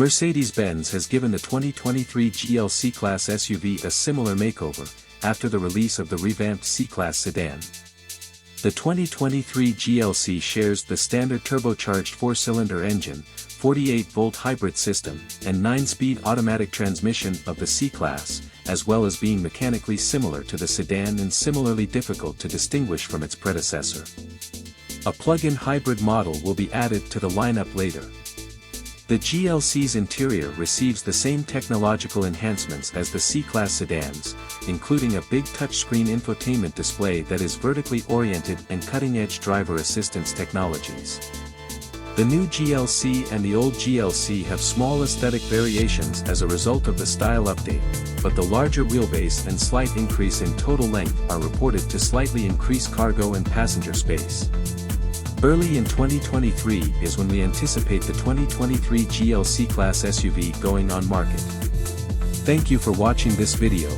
Mercedes-Benz has given the 2023 GLC Class SUV a similar makeover, after the release of the revamped C-Class sedan. The 2023 GLC shares the standard turbocharged 4-cylinder engine, 48-volt hybrid system, and 9-speed automatic transmission of the C-Class, as well as being mechanically similar to the sedan and similarly difficult to distinguish from its predecessor. A plug-in hybrid model will be added to the lineup later. The GLC's interior receives the same technological enhancements as the C-Class sedans, including a big touchscreen infotainment display that is vertically oriented and cutting-edge driver assistance technologies. The new GLC and the old GLC have small aesthetic variations as a result of the style update, but the larger wheelbase and slight increase in total length are reported to slightly increase cargo and passenger space. Early in 2023 is when we anticipate the 2023 GLC Class SUV going on market. Thank you for watching this video.